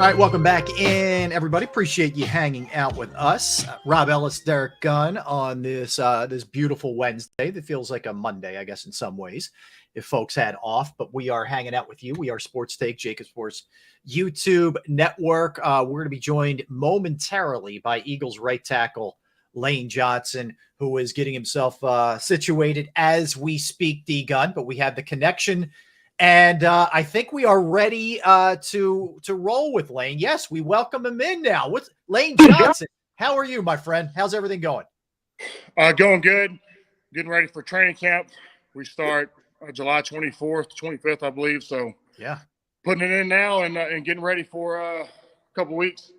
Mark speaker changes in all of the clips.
Speaker 1: All right, welcome back in, everybody. Appreciate you hanging out with us. Rob Ellis, Derek Gunn on this this beautiful Wednesday that feels like a Monday, I guess, in some ways, if folks had off. But we are hanging out with you. We are Sports Take, JAKIB Sports YouTube Network. We're going to be joined momentarily by Eagles right tackle Lane Johnson, who is getting himself situated as we speak, D-Gun. But we have the connection. And I think we are ready to roll with Lane. Yes, we welcome him in now. What's Lane Johnson? How are you, my friend? How's everything going?
Speaker 2: Going good. Getting ready for training camp. We start July 24th, 25th, I believe. So
Speaker 1: yeah,
Speaker 2: putting it in now and getting ready for a couple weeks.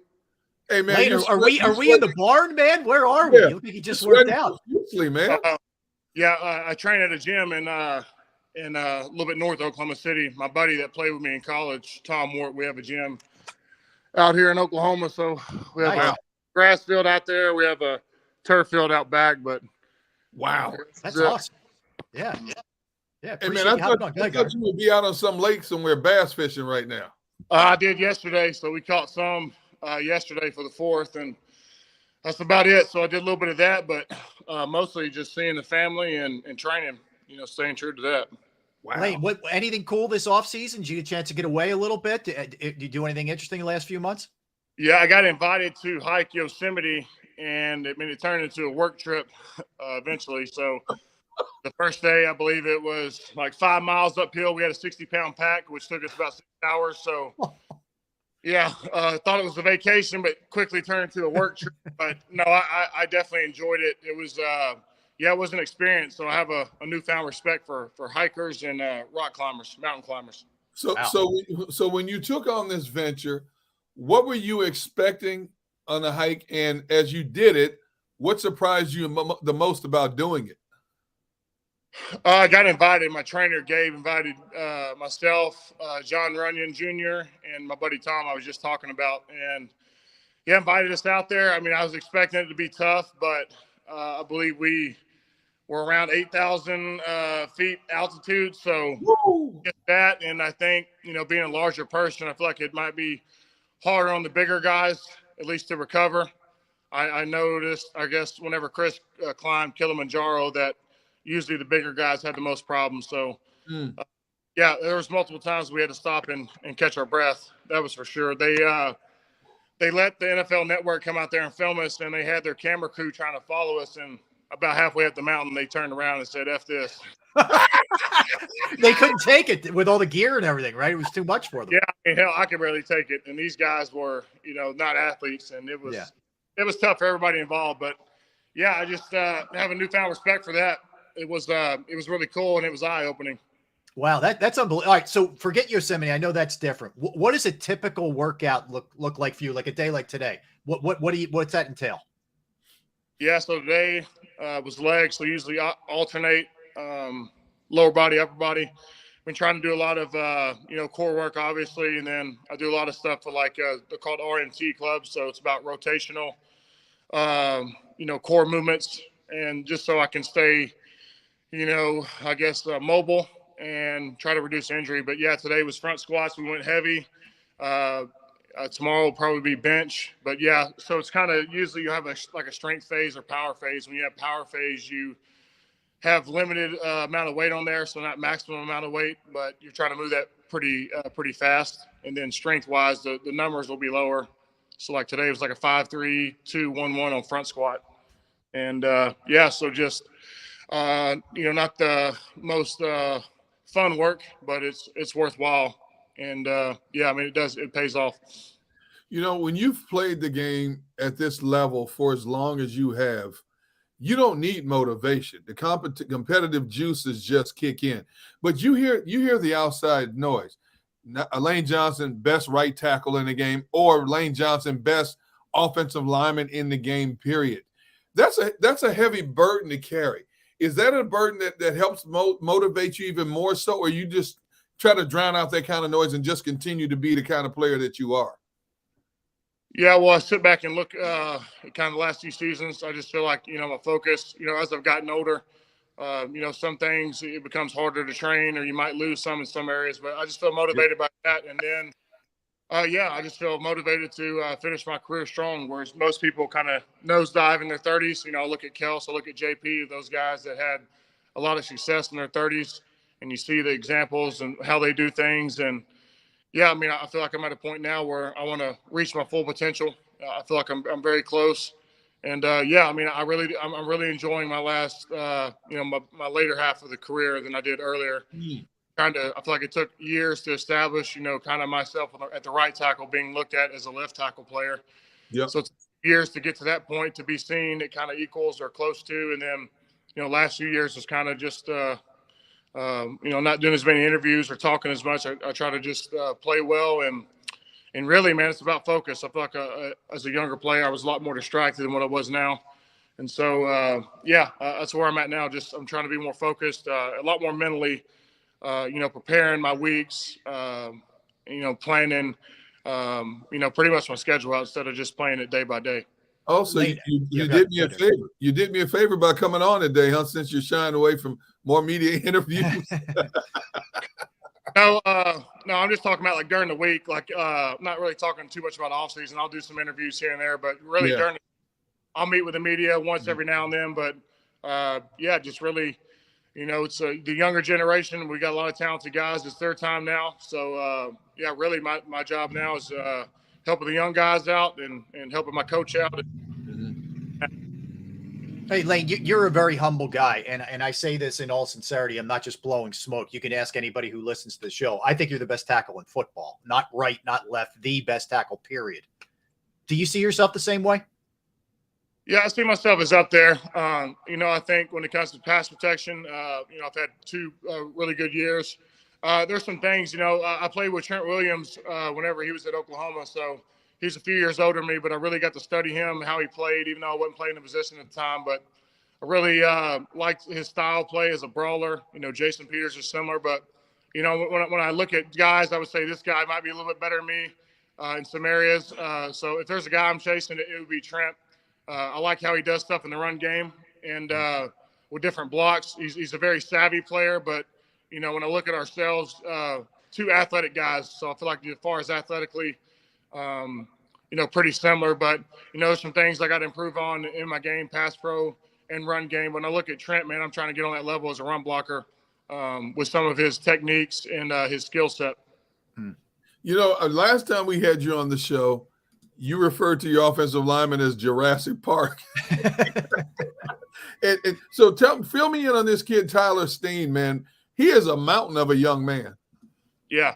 Speaker 1: Hey man, Lane, are we in the barn, man? Where are we? You look like you just worked out.
Speaker 2: Man. I train at a gym in a little bit north of Oklahoma City. My buddy that played with me in college, Tom Wart, we have a gym out here in Oklahoma. So we have a grass field out there. We have a turf field out back. But
Speaker 1: wow, that's awesome. Yeah.
Speaker 3: Hey man, I thought you would be out on some lake somewhere bass fishing right now.
Speaker 2: I did yesterday. So we caught some yesterday for the 4th, and that's about it. So I did a little bit of that, but mostly just seeing the family and training. Staying true to that.
Speaker 1: Wow. Lane, anything cool this offseason? Did you get a chance to get away a little bit? Did you do anything interesting the last few months?
Speaker 2: Yeah, I got invited to hike Yosemite, and it turned into a work trip eventually. So the first day, I believe it was like 5 miles uphill. We had a 60-pound pack, which took us about 6 hours. So, yeah, thought it was a vacation, but quickly turned into a work trip. But, no, I definitely enjoyed it. It was it was an experience. So I have a newfound respect for hikers and rock climbers, mountain climbers.
Speaker 3: So when you took on this venture, what were you expecting on the hike? And as you did it, what surprised you the most about doing it?
Speaker 2: I got invited. My trainer, Gabe, invited myself, John Runyon Jr., and my buddy Tom I was just talking about. And he invited us out there. I was expecting it to be tough, but I believe we were around 8,000 feet altitude. So get that. And I think, being a larger person, I feel like it might be harder on the bigger guys, at least to recover. I noticed, I guess, whenever Chris climbed Kilimanjaro, that usually the bigger guys had the most problems. So, there was multiple times we had to stop and catch our breath. That was for sure. They let the NFL Network come out there and film us, and they had their camera crew trying to follow us. And about halfway up the mountain, they turned around and said, F this.
Speaker 1: They couldn't take it with all the gear and everything, right? It was too much for them.
Speaker 2: Yeah, hell, I could barely take it. And these guys were, not athletes, and it was tough for everybody involved. But, yeah, I just have a newfound respect for that. It was really cool, and it was eye-opening. Wow,
Speaker 1: that's unbelievable. All right, so forget Yosemite. I know that's different. What does a typical workout look like for you, like a day like today? What's that entail?
Speaker 2: Yeah, so today was legs. So usually alternate lower body, upper body. I've been trying to do a lot of core work, obviously, and then I do a lot of stuff for they're called RMT clubs. So it's about rotational, core movements, and just so I can stay, mobile and try to reduce injury. But yeah, today was front squats. We went heavy. Tomorrow will probably be bench. But yeah, so it's kind of usually you have a strength phase or power phase. When you have power phase, you have limited amount of weight on there, so not maximum amount of weight, but you're trying to move that pretty fast. And then strength-wise, the numbers will be lower. So like today was like a 5-3, 2-1-1 on front squat. And so just not the most fun work, but it's worthwhile. And it pays off.
Speaker 3: When you've played the game at this level for as long as you have, you don't need motivation. The competitive juices just kick in. But you hear the outside noise. Lane Johnson, best right tackle in the game, or Lane Johnson, best offensive lineman in the game, period. That's a heavy burden to carry. Is that a burden that helps motivate you even more so, or you just try to drown out that kind of noise and just continue to be the kind of player that you are?
Speaker 2: Yeah, well, I sit back and look at kind of the last few seasons. I just feel like, my focus, as I've gotten older, some things it becomes harder to train, or you might lose some in some areas, but I just feel motivated by that. And then Yeah, I just feel motivated to finish my career strong, whereas most people kind of nosedive in their 30s. I look at Kels, I look at JP, those guys that had a lot of success in their 30s, and you see the examples and how they do things. And, yeah, I mean, I feel like I'm at a point now where I want to reach my full potential. I feel like I'm very close. And, yeah, I mean, I'm really enjoying my last, my later half of the career than I did earlier. I feel like it took years to establish, kind of myself at the right tackle, being looked at as a left tackle player.
Speaker 3: Yeah.
Speaker 2: So it's years to get to that point, to be seen it kind of equals or close to. And then, last few years was kind of just, not doing as many interviews or talking as much. I try to just play well. And really, man, it's about focus. I feel like as a younger player, I was a lot more distracted than what I was now. And so, that's where I'm at now. Just I'm trying to be more focused, a lot more mentally, preparing my weeks, planning, pretty much my schedule out instead of just playing it day by day.
Speaker 3: Also, you did me a favor. You did me a favor by coming on today, huh? Since you're shying away from more media interviews.
Speaker 2: No, I'm just talking about like during the week. Like, I'm not really talking too much about off season. I'll do some interviews here and there, but really I'll meet with the media once every now and then. But just really. It's the younger generation. We got a lot of talented guys. It's their time now. So, really my job now is helping the young guys out and helping my coach out.
Speaker 1: Hey, Lane, you're a very humble guy. And I say this in all sincerity. I'm not just blowing smoke. You can ask anybody who listens to the show. I think you're the best tackle in football. Not right, not left, the best tackle, period. Do you see yourself the same way?
Speaker 2: Yeah, I see myself as up there. I think when it comes to pass protection, I've had two really good years. There's some things, I played with Trent Williams whenever he was at Oklahoma. So he's a few years older than me, but I really got to study him, how he played, even though I wasn't playing the position at the time. But I really liked his style play as a brawler. Jason Peters is similar. But, when I look at guys, I would say this guy might be a little bit better than me in some areas. So if there's a guy I'm chasing, it would be Trent. I like how he does stuff in the run game and with different blocks. He's a very savvy player, but, when I look at ourselves, two athletic guys. So I feel like as far as athletically, pretty similar. But, there's some things I got to improve on in my game, pass pro and run game. When I look at Trent, man, I'm trying to get on that level as a run blocker with some of his techniques and his skill set.
Speaker 3: Last time we had you on the show, you referred to your offensive lineman as Jurassic Park. and so fill me in on this kid, Tyler Steen, man. He is a mountain of a young man.
Speaker 2: Yeah.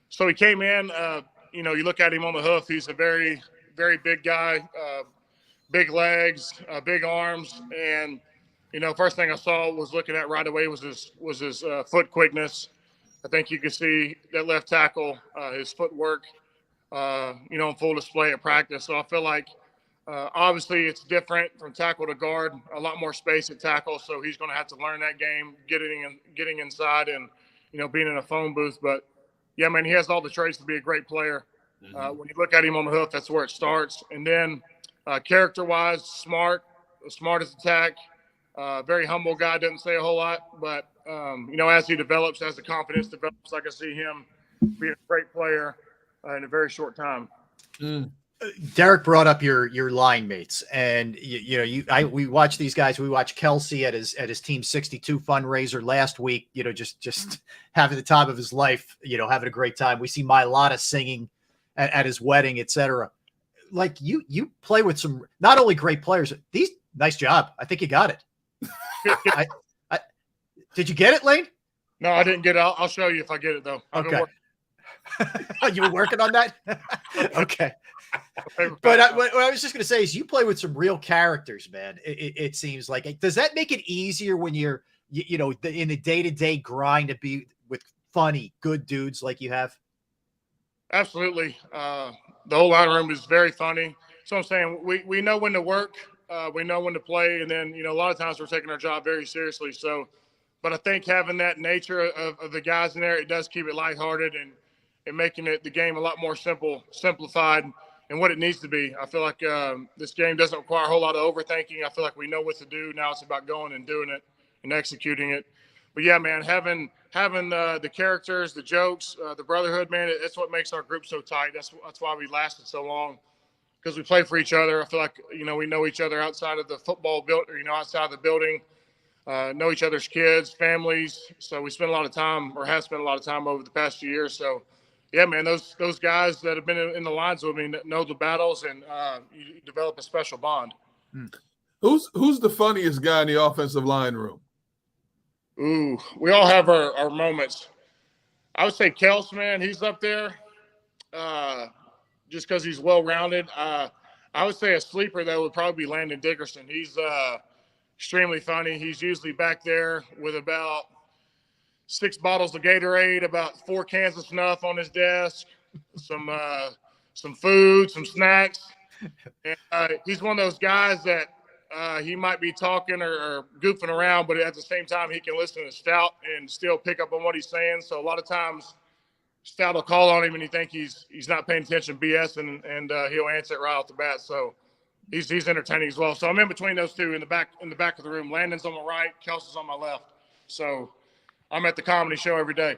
Speaker 2: So he came in, you look at him on the hoof. He's a very, very big guy, big legs, big arms. And, first thing I saw was looking at right away was his foot quickness. I think you can see that left tackle, his footwork, on full display at practice. So I feel like obviously it's different from tackle to guard, a lot more space at tackle. So he's going to have to learn that game, getting inside and, being in a phone booth. But, yeah, man, he has all the traits to be a great player. When you look at him on the hoof, that's where it starts. And then character-wise, smart as attack, very humble guy, doesn't say a whole lot. But, as he develops, as the confidence develops, I can see him being a great player in a very short time.
Speaker 1: Derek brought up your line mates, and we watch these guys. We watched Kelsey at his Team 62 fundraiser last week. Just having the time of his life. Having a great time. We see Mailata singing at his wedding, etc. Like you play with some not only great players. Nice job. I think you got it. Did you get it, Lane?
Speaker 2: No, I didn't get it. I'll show you if I get it though.
Speaker 1: Okay. You were working on that? Okay. But what I was just going to say is you play with some real characters, man. It seems like. Does that make it easier when you're, in the day-to-day grind to be with funny, good dudes like you have?
Speaker 2: Absolutely. The whole line room is very funny. So I'm saying we know when to work. We know when to play. And then, a lot of times we're taking our job very seriously. So, but I think having that nature of the guys in there, it does keep it lighthearted and making the game a lot more simplified and what it needs to be. I feel like this game doesn't require a whole lot of overthinking. I feel like we know what to do. Now it's about going and doing it and executing it. yeah, man, having the characters, the jokes, the brotherhood, man, that's what makes our group so tight. That's why we lasted so long, because we play for each other. I feel like, we know each other outside of the football outside of the building, know each other's kids, families. So we spend a lot of time, or have spent a lot of time over the past few years. So yeah, man, those guys that have been in the lines with me know the battles, and you develop a special bond.
Speaker 3: Who's the funniest guy in the offensive line room?
Speaker 2: Ooh, we all have our moments. I would say Kels, man, he's up there, just because he's well-rounded. I would say a sleeper, though, would probably be Landon Dickerson. He's extremely funny. He's usually back there with about 6 bottles of Gatorade, about 4 cans of snuff on his desk, some food, some snacks. And he's one of those guys that he might be talking or goofing around, but at the same time, he can listen to Stout and still pick up on what he's saying. So a lot of times, Stout will call on him and you think he's not paying attention, BS, and he'll answer it right off the bat. So he's entertaining as well. So I'm in between those two in the back of the room. Landon's on my right, Kelsey's on my left. So I'm at the comedy show every day.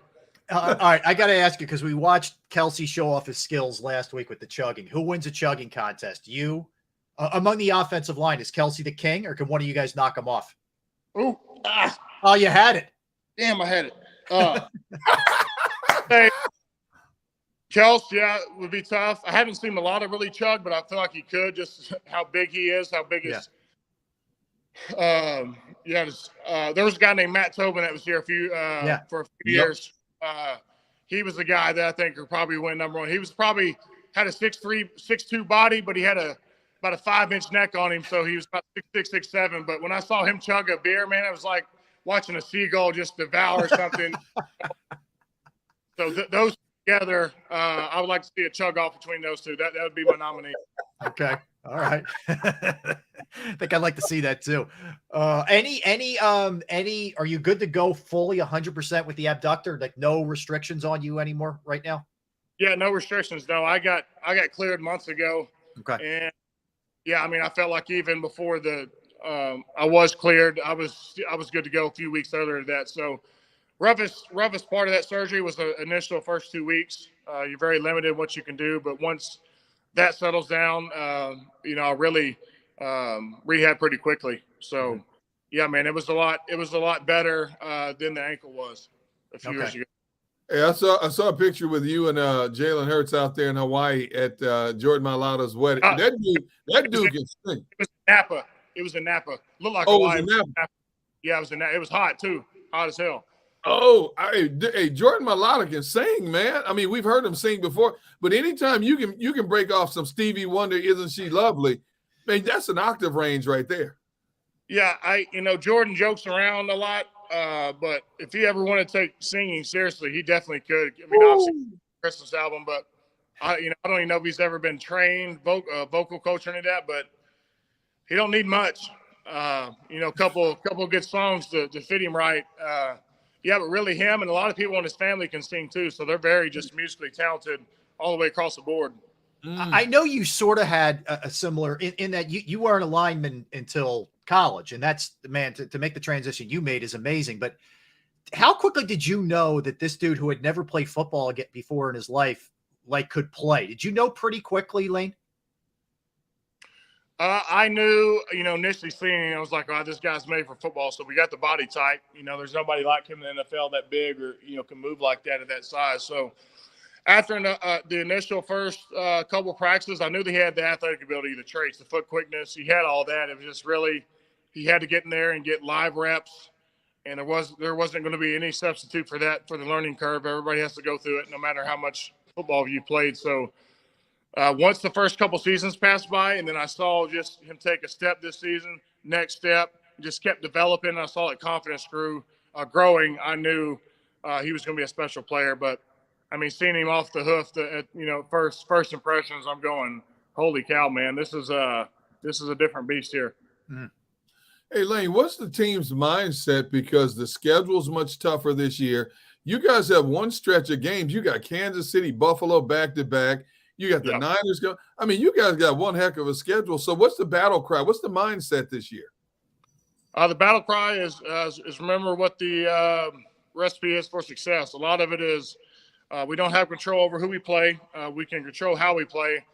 Speaker 1: All right, I got to ask you, because we watched Kelsey show off his skills last week with the chugging. Who wins a chugging contest? You? Among the offensive line, is Kelsey the king, or can one of you guys knock him off?
Speaker 2: Ooh,
Speaker 1: Oh, you had it.
Speaker 2: damn, I had it. Hey, Kelsey, yeah, would be tough. I haven't seen Mulata really chug, but I feel like he could, just how big he is, how big his there was a guy named Matt Tobin that was here for a few years. He was the guy that I think could probably win number one. He was probably had a 6'3", 6'2" body, but he had about a 5-inch neck on him, so he was about 6'6", 6'7". But when I saw him chug a beer, man, it was like watching a seagull just devour something. So those together, I would like to see a chug off between those two. That would be my nominee.
Speaker 1: Okay. All right. I think I'd like to see that too. Are you good to go fully 100% with the abductor? Like no restrictions on you anymore right now?
Speaker 2: Yeah, no restrictions. No, I got cleared months ago.
Speaker 1: Okay.
Speaker 2: And yeah, I mean, I felt like even before I was cleared, I was good to go a few weeks earlier to that. So roughest part of that surgery was the initial first 2 weeks. You're very limited in what you can do, but once that settles down, I really rehab pretty quickly. So yeah, man, it was a lot better than the ankle was a few years ago.
Speaker 3: Hey, I saw a picture with you and Jalen Hurts out there in Hawaii at Jordan Mailata's wedding. That dude can sing. It was in Napa. Looked like Hawaii.
Speaker 2: It was in Napa. Yeah, it was in Napa. It was hot too. Hot as hell.
Speaker 3: Oh, hey, Jordan Mailata can sing, man. I mean, we've heard him sing before, but anytime you can break off some Stevie Wonder, Isn't She Lovely? Man, that's an octave range right there.
Speaker 2: Yeah, Jordan jokes around a lot. But if he ever wanted to take singing seriously, he definitely could. I mean, obviously, Christmas album, but I don't even know if he's ever been trained vocal coach or any of that. But he don't need much. A couple good songs to fit him right. Yeah, but really him and a lot of people in his family can sing too, so they're very just musically talented all the way across the board.
Speaker 1: I know you sort of had a similar in that you weren't a lineman until college, and that's, man, to make the transition you made is amazing. But how quickly did you know that this dude who had never played football before in his life could play? Did you know pretty quickly, Lane?
Speaker 2: I knew, initially seeing him, I was like, oh, this guy's made for football. So we got the body type. There's nobody like him in the NFL that big or, can move like that at that size. So after the initial first couple of practices, I knew that he had the athletic ability, the traits, the foot quickness. He had all that. It was just really, he had to get in there and get live reps. And there wasn't going to be any substitute for that, for the learning curve. Everybody has to go through it no matter how much football you played. So once the first couple seasons passed by, and then I saw just him take a step this season, next step, just kept developing. I saw that confidence growing. I knew he was going to be a special player. But I mean, seeing him off the hoof, first impressions, I'm going, holy cow, man! This is a different beast here.
Speaker 1: Mm.
Speaker 3: Hey, Lane, what's the team's mindset? Because the schedule's much tougher this year. You guys have one stretch of games. You got Kansas City, Buffalo back-to-back. You got the Niners going. I mean, you guys got one heck of a schedule. So what's the battle cry? What's the mindset this year?
Speaker 2: The battle cry is remember what the recipe is for success. A lot of it is we don't have control over who we play. We can control how we play.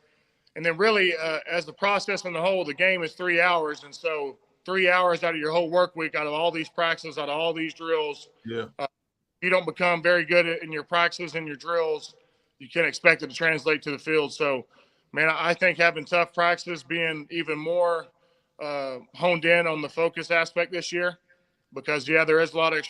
Speaker 2: And then really, as the process in the whole, the game is 3 hours. And so 3 hours out of your whole work week, out of all these practices, out of all these drills, you don't become very good in your practices and your drills, you can't expect it to translate to the field. So, man, I think having tough practices, being even more honed in on the focus aspect this year, because, there is a lot of,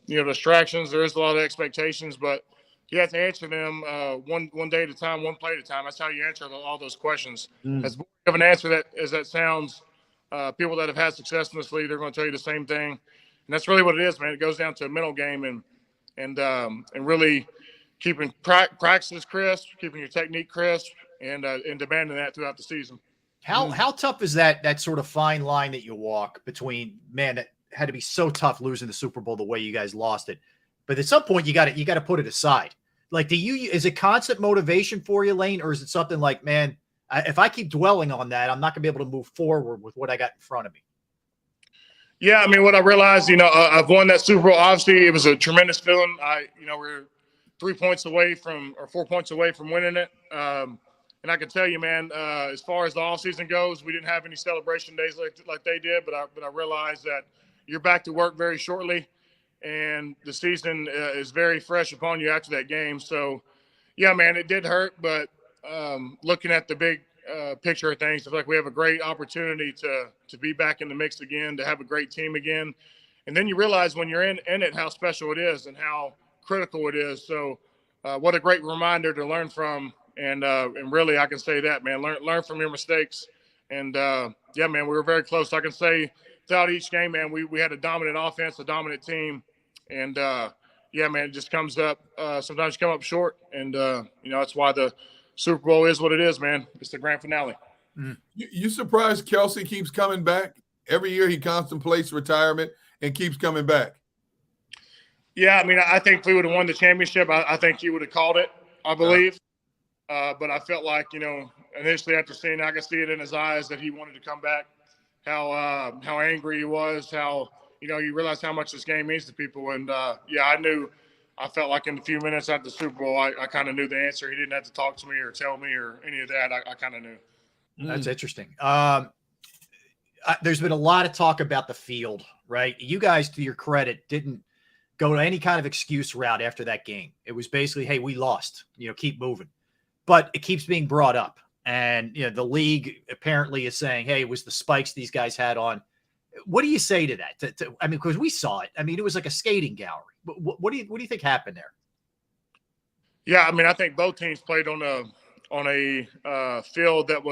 Speaker 2: distractions. There is a lot of expectations, but you have to answer them one day at a time, one play at a time. That's how you answer all those questions. As boring of an answer as that sounds, people that have had success in this league, they're going to tell you the same thing. And that's really what it is, man. It goes down to a mental game and really keeping practices crisp, keeping your technique crisp, and demanding that throughout the season.
Speaker 1: How tough is that sort of fine line that you walk between, man, that had to be so tough losing the Super Bowl the way you guys lost it, but at some point you got to put it aside. Like, is it constant motivation for you, Lane, or is it something like, man, if I keep dwelling on that, I'm not going to be able to move forward with what I got in front of me?
Speaker 2: Yeah, I mean, what I realized, I've won that Super Bowl. Obviously, it was a tremendous feeling. We're 3 points away or 4 points away from winning it. And I can tell you, man, as far as the offseason goes, we didn't have any celebration days like they did, but I realized that you're back to work very shortly, and the season is very fresh upon you after that game. So, yeah, man, it did hurt, but looking at the big picture of things, I feel like we have a great opportunity to be back in the mix again, to have a great team again. And then you realize when you're in it how special it is and how critical it is. So what a great reminder to learn from. And really, I can say that, man, learn from your mistakes. And, man, we were very close. I can say throughout each game, man, we had a dominant offense, a dominant team. And, man, it just comes up. Sometimes you come up short. And, that's why the Super Bowl is what it is, man. It's the grand finale.
Speaker 3: You surprised Kelsey keeps coming back? Every year he contemplates retirement and keeps coming back. Yeah,
Speaker 2: I mean, I think if we would have won the championship, I think he would have called it, I believe. But I felt like, initially after seeing, I could see it in his eyes that he wanted to come back, how angry he was, how, you realize how much this game means to people. And, I felt like in the few minutes after the Super Bowl, I kind of knew the answer. He didn't have to talk to me or tell me or any of that. I kind of knew.
Speaker 1: That's interesting. There's been a lot of talk about the field, right? You guys, to your credit, didn't go to any kind of excuse route after that game. It was basically, hey, we lost, keep moving. But it keeps being brought up. And, the league apparently is saying, hey, it was the spikes these guys had on. What do you say to that? I mean, because we saw it. I mean, it was like a skating gallery. What do you think happened there?
Speaker 2: Yeah, I mean, I think both teams played on a field that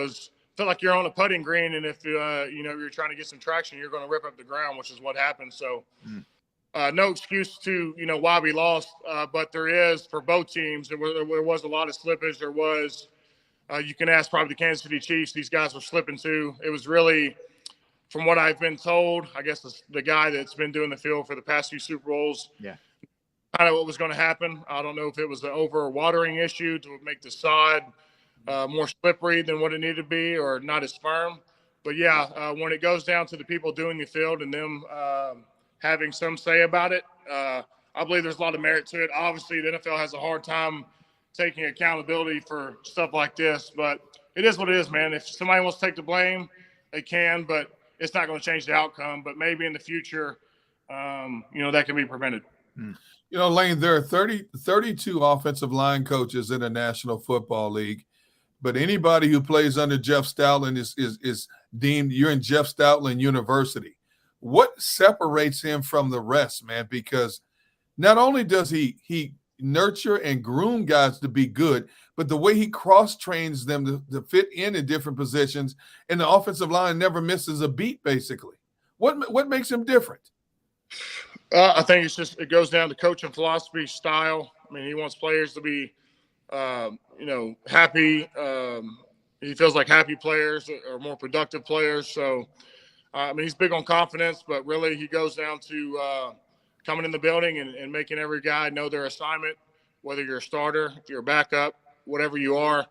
Speaker 2: felt like you're on a putting green, and if you're trying to get some traction, you're going to rip up the ground, which is what happened. So, no excuse to why we lost, but there is for both teams. There was a lot of slippage. There was you can ask probably the Kansas City Chiefs. These guys were slipping too. It was really, from what I've been told, I guess the guy that's been doing the field for the past few Super Bowls.
Speaker 1: Yeah.
Speaker 2: Kind of what was going to happen. I don't know if it was an over-watering issue to make the sod more slippery than what it needed to be or not as firm. But, when it goes down to the people doing the field and them having some say about it, I believe there's a lot of merit to it. Obviously, the NFL has a hard time taking accountability for stuff like this. But it is what it is, man. If somebody wants to take the blame, they can, but it's not going to change the outcome. But maybe in the future, that can be prevented.
Speaker 3: Lane, there are 32 offensive line coaches in the National Football League, but anybody who plays under Jeff Stoutland is deemed, you're in Jeff Stoutland University. What separates him from the rest, man? Because not only does he nurture and groom guys to be good, but the way he cross-trains them to fit in different positions, and the offensive line never misses a beat, basically. What makes him different?
Speaker 2: I think it goes down to coaching philosophy, style. I mean, he wants players to be, happy. He feels like happy players are more productive players. So, he's big on confidence, but really he goes down to coming in the building and making every guy know their assignment, whether you're a starter, if you're a backup, whatever you are.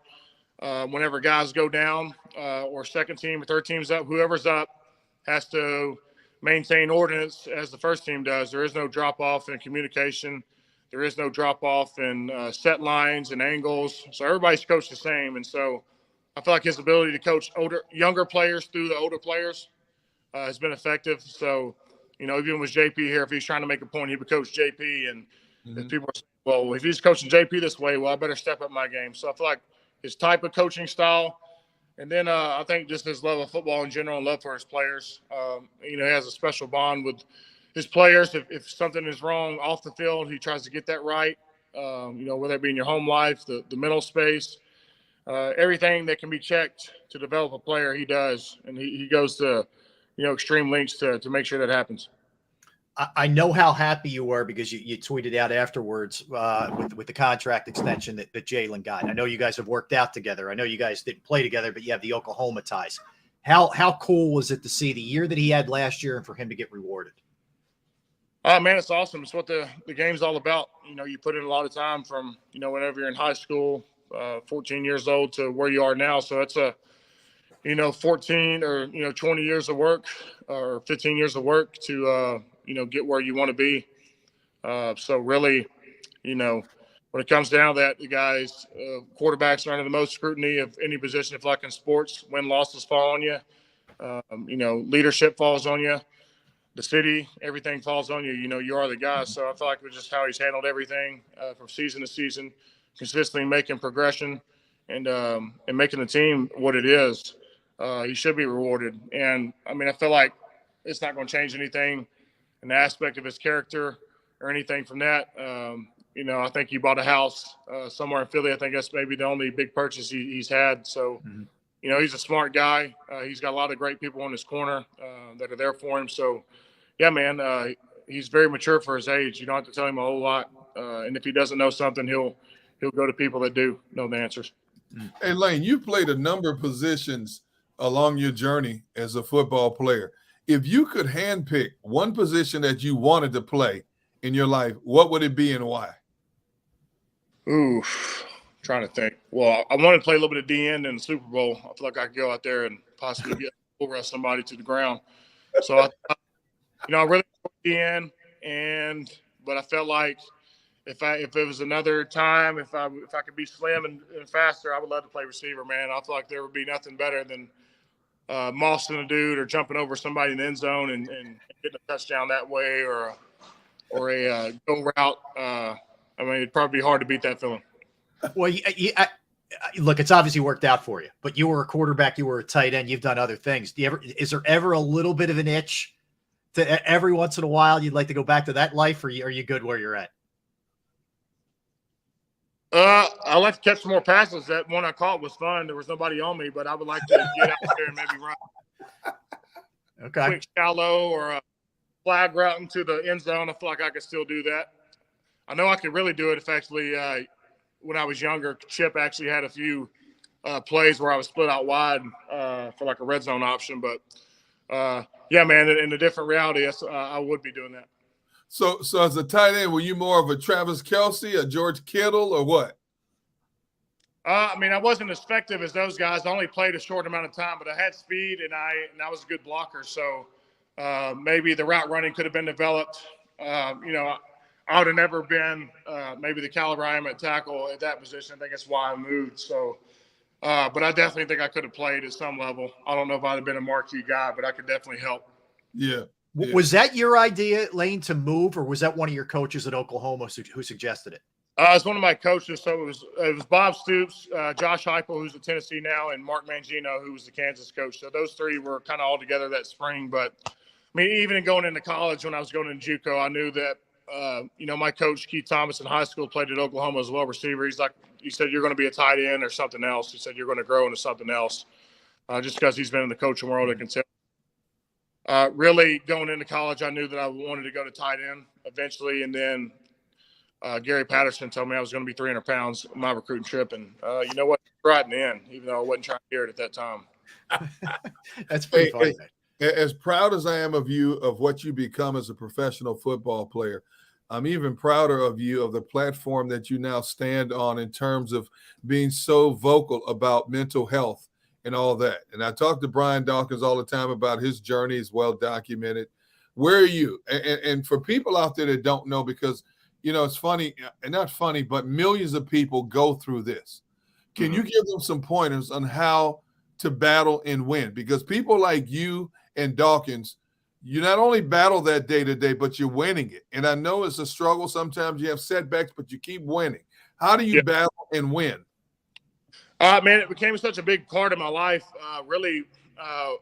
Speaker 2: Whenever guys go down or second team or third team's up, whoever's up, has to maintain ordinance as the first team does. There is no drop-off in communication. There is no drop-off in set lines and angles. So everybody's coached the same. And so I feel like his ability to coach younger players through the older players has been effective. So, even with JP here, if he's trying to make a point, he would coach JP. And if people are saying, well, if he's coaching JP this way, well, I better step up my game. So I feel like his type of coaching style, and then I think just his love of football in general and love for his players. He has a special bond with his players. If something is wrong off the field, he tries to get that right, whether it be in your home life, the mental space, everything that can be checked to develop a player, he does. And he goes to, extreme lengths to make sure that happens.
Speaker 1: I know how happy you were because you tweeted out afterwards with the contract extension that Jalen got. I know you guys have worked out together. I know you guys didn't play together, but you have the Oklahoma ties. How cool was it to see the year that he had last year and for him to get rewarded?
Speaker 2: Man, it's awesome. It's what the game's all about. You put in a lot of time from, whenever you're in high school, 14 years old to where you are now. So it's 14 or, 20 years of work or 15 years of work to, get where you want to be. So really, when it comes down to that, the guys, quarterbacks are under the most scrutiny of any position, if like in sports. Win losses fall on you. Leadership falls on you. The city, everything falls on you. You are the guy. So I feel like it was just how he's handled everything from season to season, consistently making progression and making the team what it is. He should be rewarded. And, I feel like it's not going to change anything in the aspect of his character or anything from that. I think he bought a house somewhere in Philly. I think that's maybe the only big purchase he's had. So, he's a smart guy. He's got a lot of great people in his corner that are there for him. So, yeah, man, he's very mature for his age. You don't have to tell him a whole lot. And if he doesn't know something, he'll go to people that do know the answers.
Speaker 3: Hey, Lane, you played a number of positions along your journey as a football player. If you could handpick one position that you wanted to play in your life, what would it be and why?
Speaker 2: Ooh, trying to think. Well, I wanted to play a little bit of D-end in the Super Bowl. I feel like I could go out there and possibly get over somebody to the ground. So, I really enjoyed D-end, but I felt like if it was another time, if I could be slim and faster, I would love to play receiver, man. I feel like there would be nothing better than mossing a dude or jumping over somebody in the end zone and getting a touchdown that way or a go route. It'd probably be hard to beat that feeling.
Speaker 1: Well, look, it's obviously worked out for you, but you were a quarterback, you were a tight end, you've done other things. Is there ever a little bit of an itch to every once in a while you'd like to go back to that life, or are you good where you're at?
Speaker 2: I like to catch some more passes. That one I caught was fun. There was nobody on me, but I would like to get out there and maybe run
Speaker 1: okay,
Speaker 2: quick shallow or a flag route into the end zone. I feel like I could still do that. I know I could really do it if actually when I was younger, Chip actually had a few plays where I was split out wide for like a red zone option. But, yeah, man, in a different reality, I would be doing that.
Speaker 3: So as a tight end, were you more of a Travis Kelce, a George Kittle, or what?
Speaker 2: I wasn't as effective as those guys. I only played a short amount of time, but I had speed and I was a good blocker. So maybe the route running could have been developed. I would have never been maybe the caliber I am at tackle at that position. I think that's why I moved. So, but I definitely think I could have played at some level. I don't know if I'd have been a marquee guy, but I could definitely help.
Speaker 3: Yeah.
Speaker 1: Was that your idea, Lane, to move, or was that one of your coaches at Oklahoma who suggested it?
Speaker 2: It's one of my coaches. So it was Bob Stoops, Josh Heupel, who's at Tennessee now, and Mark Mangino, who was the Kansas coach. So those three were kind of all together that spring. But even going into college, when I was going into JUCO, I knew that my coach Keith Thomas in high school played at Oklahoma as well receiver. He said you're going to be a tight end or something else. He said you're going to grow into something else, just because he's been in the coaching world. I can tell. Really going into college, I knew that I wanted to go to tight end eventually, and then Gary Patterson told me I was going to be 300 pounds on my recruiting trip, and you know what? Right in the end, even though I wasn't trying to hear it at that time.
Speaker 1: That's pretty funny.
Speaker 3: As proud as I am of you, of what you become as a professional football player, I'm even prouder of you, of the platform that you now stand on in terms of being so vocal about mental health and all that. And I talk to Brian Dawkins all the time about his journey. Is well documented. Where are you? And for people out there that don't know, because, you know, it's funny, and not funny, but millions of people go through this. Can you give them some pointers on how to battle and win? Because people like you and Dawkins, you not only battle that day to day, but you're winning it. And I know it's a struggle. Sometimes you have setbacks, but you keep winning. How do you battle and win?
Speaker 2: Man, it became such a big part of my life. Really,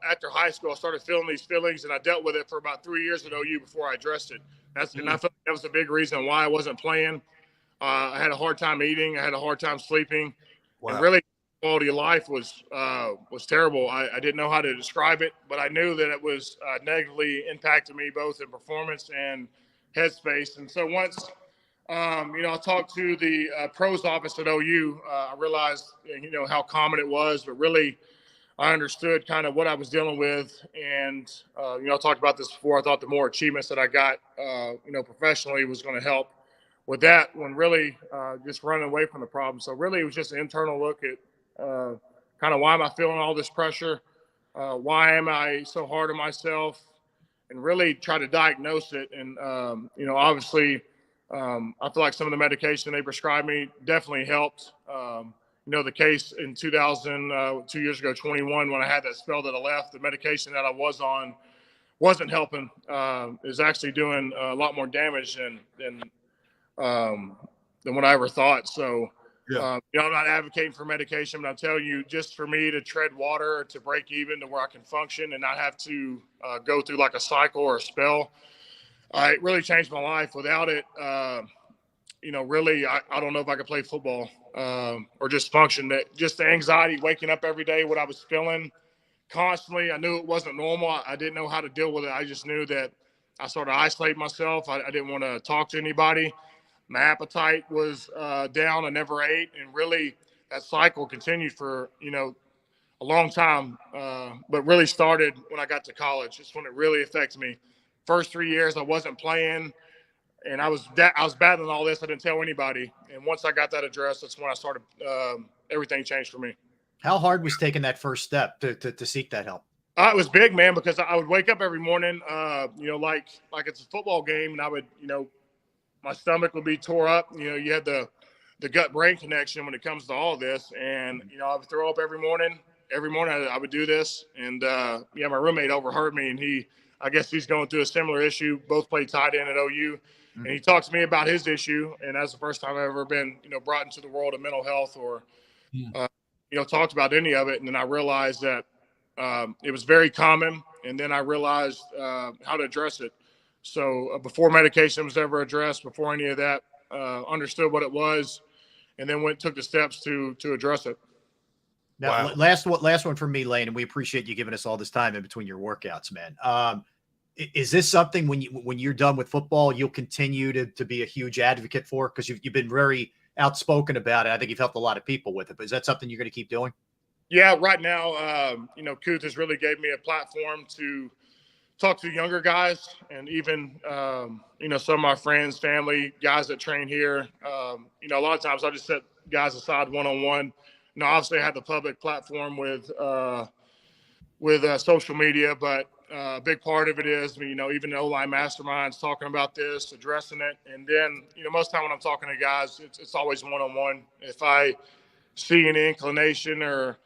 Speaker 2: after high school, I started feeling these feelings, and I dealt with it for about 3 years at OU before I addressed it. And I felt that was a big reason why I wasn't playing. I had a hard time eating. I had a hard time sleeping. Wow. And really, quality of life was terrible. I didn't know how to describe it, but I knew that it was negatively impacted me both in performance and headspace. And so once, I talked to the pros office at OU, I realized, how common it was, but really I understood kind of what I was dealing with. And, I talked about this before. I thought the more achievements that I got, professionally was going to help with that, when really just running away from the problem. So really it was just an internal look at kind of why am I feeling all this pressure? Why am I so hard on myself? And really try to diagnose it. And, obviously I feel like some of the medication they prescribed me definitely helped. The case in 2 years ago, 21, when I had that spell that I left, the medication that I was on wasn't helping. Is actually doing a lot more damage than what I ever thought. So, I'm not advocating for medication, but I'm telling you, just for me to tread water, to break even to where I can function and not have to go through like a cycle or a spell, it really changed my life. Without it, really, I don't know if I could play football or just function. Just the anxiety, waking up every day, what I was feeling constantly. I knew it wasn't normal. I didn't know how to deal with it. I just knew that I sort of isolated myself. I didn't want to talk to anybody. My appetite was down. I never ate. And really that cycle continued for, a long time, but really started when I got to college. It's when it really affected me. First 3 years I wasn't playing, and I was battling all this. I didn't tell anybody. And once I got that addressed, that's when I started, everything changed for me. How
Speaker 1: hard was taking that first step to seek that help?
Speaker 2: It was big, man, because I would wake up every morning, like it's a football game, and I would, my stomach would be tore up. You had the gut-brain connection when it comes to all this. And, I would throw up every morning. Every morning I would do this. And, my roommate overheard me, and I guess he's going through a similar issue. Both played tight end at OU. And he talked to me about his issue. And that's the first time I've ever been, brought into the world of mental health or, talked about any of it. And then I realized that it was very common. And then I realized how to address it. So before medication was ever addressed, before any of that, understood what it was, and then took the steps to address it.
Speaker 1: Now, last one from me, Lane, and we appreciate you giving us all this time in between your workouts, man. Is this something when you're done with football, you'll continue to be a huge advocate for? Because you've been very outspoken about it. I think you've helped a lot of people with it. But is that something you're going to keep doing?
Speaker 2: Yeah, right now, Kuth has really gave me a platform to talk to younger guys, and even, some of my friends, family, guys that train here. A lot of times I just set guys aside one-on-one. Obviously I have the public platform with social media, but a big part of it is, even the O-line masterminds talking about this, addressing it. And then, most of the time when I'm talking to guys, it's always one-on-one. If I see an inclination or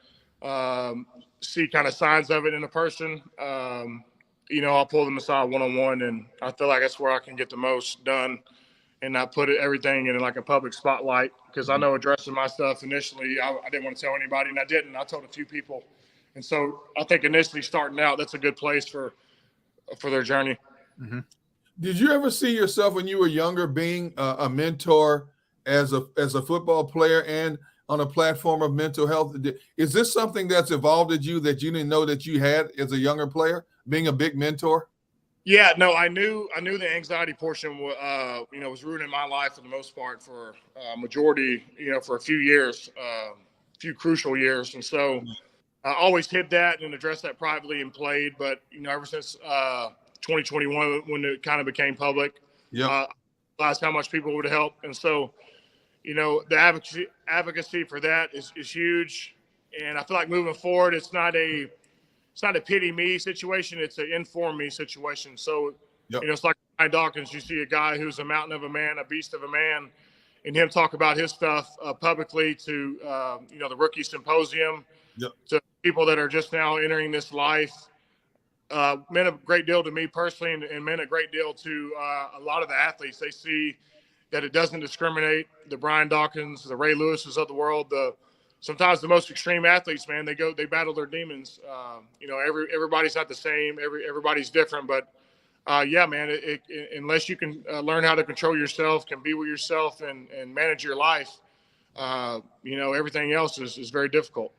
Speaker 2: see kind of signs of it in a person, I'll pull them aside one-on-one, and I feel like that's where I can get the most done and not put everything in like a public spotlight, because I know addressing my stuff initially, I didn't want to tell anybody, and I didn't. I told a few people. And so I think initially starting out, that's a good place for their journey.
Speaker 3: Mm-hmm. Did you ever see yourself when you were younger being a mentor as a football player and on a platform of mental health? Is this something that's evolved at you that you didn't know that you had as a younger player, being a big mentor?
Speaker 2: Yeah, no, I knew the anxiety portion, was ruining my life for the most part for majority, for a few years, few crucial years. And so I always hid that and addressed that privately and played. But, ever since 2021, when it kind of became public, realized how much people would help. And so, the advocacy for that is huge. And I feel like moving forward, it's not a pity me situation. It's an inform me situation. So,
Speaker 3: Yep.
Speaker 2: it's like Ryan Dawkins. You see a guy who's a mountain of a man, a beast of a man, and him talk about his stuff publicly to, the rookie symposium,
Speaker 3: Yep.
Speaker 2: to people that are just now entering this life. Meant a great deal to me personally, and meant a great deal to a lot of the athletes. They see that it doesn't discriminate. The Brian Dawkins, the Ray Lewises of the world, sometimes the most extreme athletes, man, they battle their demons. Everybody's not the same. Everybody's different, but yeah, man, unless you can learn how to control yourself, can be with yourself and manage your life, everything else is very difficult.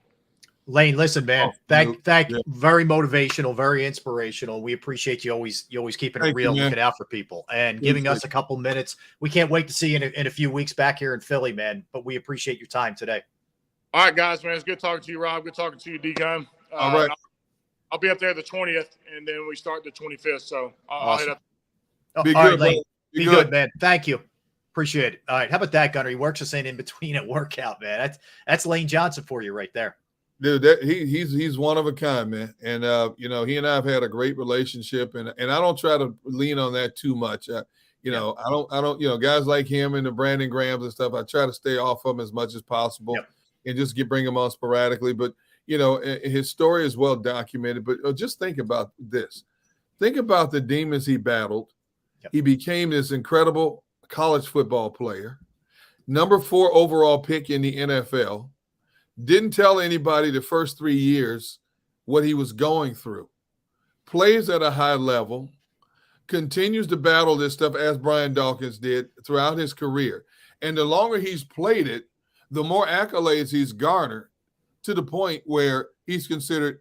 Speaker 1: Lane, listen, man,
Speaker 3: Yeah.
Speaker 1: very motivational, very inspirational. We appreciate you always keeping it real, looking out for people and giving us a couple minutes. We can't wait to see you in a few weeks back here in Philly, man, but we appreciate your time today.
Speaker 2: All right, guys, man, it's good talking to you, Rob. Good talking to you, D-Gun.
Speaker 3: All right.
Speaker 2: I'll be up there the 20th, and then we start the 25th, so I'll hit up.
Speaker 3: Be
Speaker 1: all
Speaker 3: good,
Speaker 1: right, Lane.
Speaker 3: Be
Speaker 1: good, man. Thank you. Appreciate it. All right, how about that, Gunner? He works us in between a workout, man. That's Lane Johnson for you right there.
Speaker 3: Dude, he's one of a kind, man. And he and I have had a great relationship, and I don't try to lean on that too much. I don't guys like him and the Brandon Grahams and stuff. I try to stay off of them as much as possible, and just bring him on sporadically. But his story is well documented. But just think about this. Think about the demons he battled. Yep. He became this incredible college football player, number 4 overall pick in the NFL. Didn't tell anybody the first 3 years what he was going through. Plays at a high level, continues to battle this stuff as Brian Dawkins did throughout his career. And the longer he's played it, the more accolades he's garnered, to the point where he's considered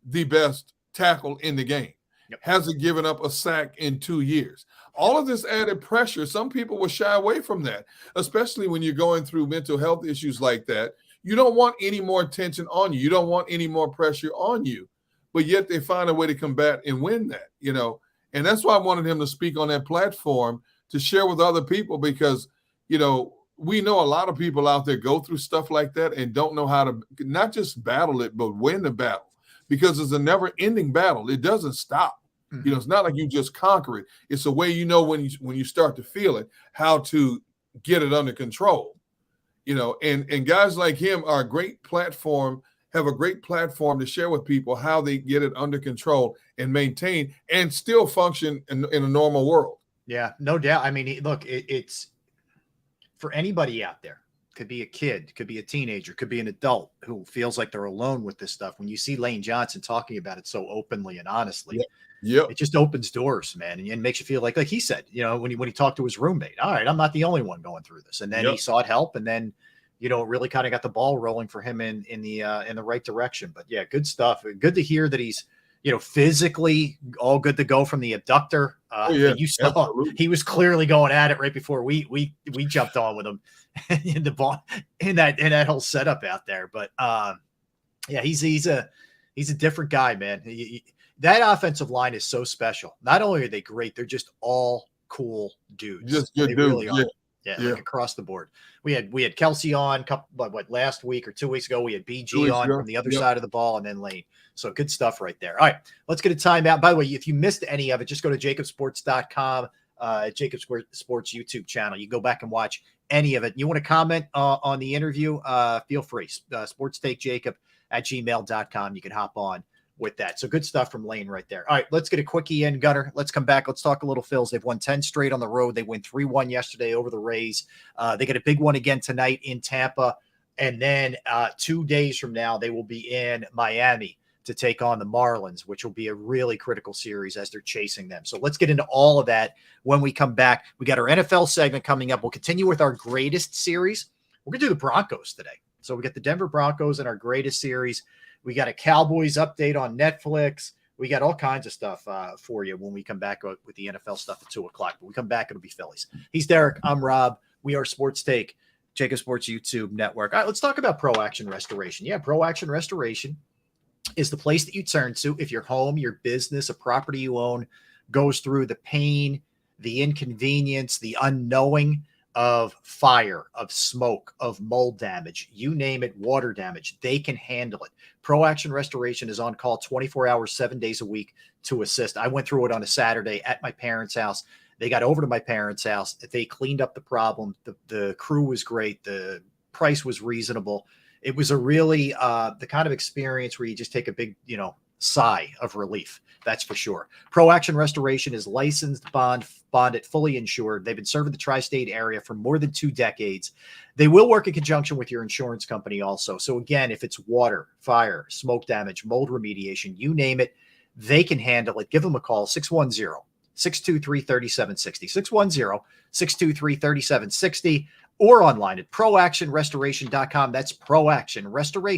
Speaker 3: the best tackle in the game. Yep. Hasn't given up a sack in 2 years. All of this added pressure, some people will shy away from that, especially when you're going through mental health issues like that. You don't want any more attention on you. You don't want any more pressure on you. But yet they find a way to combat and win that, And that's why I wanted him to speak on that platform to share with other people, because, we know a lot of people out there go through stuff like that and don't know how to not just battle it, but win the battle, because it's a never-ending battle. It doesn't stop. Mm-hmm. It's not like you just conquer it. It's a way when you start to feel it, how to get it under control. And guys like him are a great platform, have a great platform to share with people how they get it under control and maintain and still function in a normal world.
Speaker 1: Yeah, no doubt. I mean, look, it's for anybody out there. Could be a kid, could be a teenager, could be an adult who feels like they're alone with this stuff. When you see Lane Johnson talking about it so openly and honestly, it just opens doors, man, and makes you feel like he said, when he talked to his roommate, all right, I'm not the only one going through this, and then he sought help, and then it really kind of got the ball rolling for him in the right direction. But yeah, good stuff. Good to hear that he's physically all good to go from the abductor. You saw absolutely. He was clearly going at it right before we jumped on with him in the ball in that whole setup out there. But he's a different guy, man. That offensive line is so special. Not only are they great, they're just all cool dudes.
Speaker 3: Just good dudes.
Speaker 1: Really are. Yeah, like across the board. We had Kelsey on last week or 2 weeks ago. We had BG on from the other side of the ball, and then Lane. So good stuff right there. All right, let's get a timeout. By the way, if you missed any of it, just go to jakibsports.com, JAKIB Sports YouTube channel. You go back and watch any of it. You want to comment on the interview, feel free. sportstakejacob@gmail.com. You can hop on with that. So good stuff from Lane right there. All right, let's get a quickie in, Gunner. Let's come back. Let's talk a little Phils. They've won 10 straight on the road. They win 3-1 yesterday over the Rays. They get a big one again tonight in Tampa. And then 2 days from now, they will be in Miami to take on the Marlins, which will be a really critical series as they're chasing them. So let's get into all of that when we come back. We got our NFL segment coming up. We'll continue with our greatest series. We're going to do the Broncos today. So we got the Denver Broncos in our greatest series. We got a Cowboys update on Netflix. We got all kinds of stuff for you when we come back with the NFL stuff at 2 o'clock. But we come back, it'll be Phillies. He's Derek. I'm Rob. We are Sports Take, JAKIB Sports YouTube Network. All right, let's talk about Pro Action Restoration. Yeah, Pro Action Restoration is the place that you turn to if your home, your business, a property you own goes through the pain, the inconvenience, the unknowing of fire, of smoke, of mold damage, you name it, water damage, they can handle it. Pro Action Restoration is on call 24 hours, 7 days a week to assist. I went through it on a Saturday at my parents' house. They got over to my parents' house. They cleaned up the problem. The crew was great. The price was reasonable. It was a really the kind of experience where you just take a big, sigh of relief. That's for sure. Pro Action Restoration is licensed, bonded, fully insured. They've been serving the tri-state area for more than 2 decades. They will work in conjunction with your insurance company also. So again, if it's water, fire, smoke damage, mold remediation, you name it, they can handle it. Give them a call, 610-623-3760, 610-623-3760, or online at proactionrestoration.com. That's Pro Action Restoration.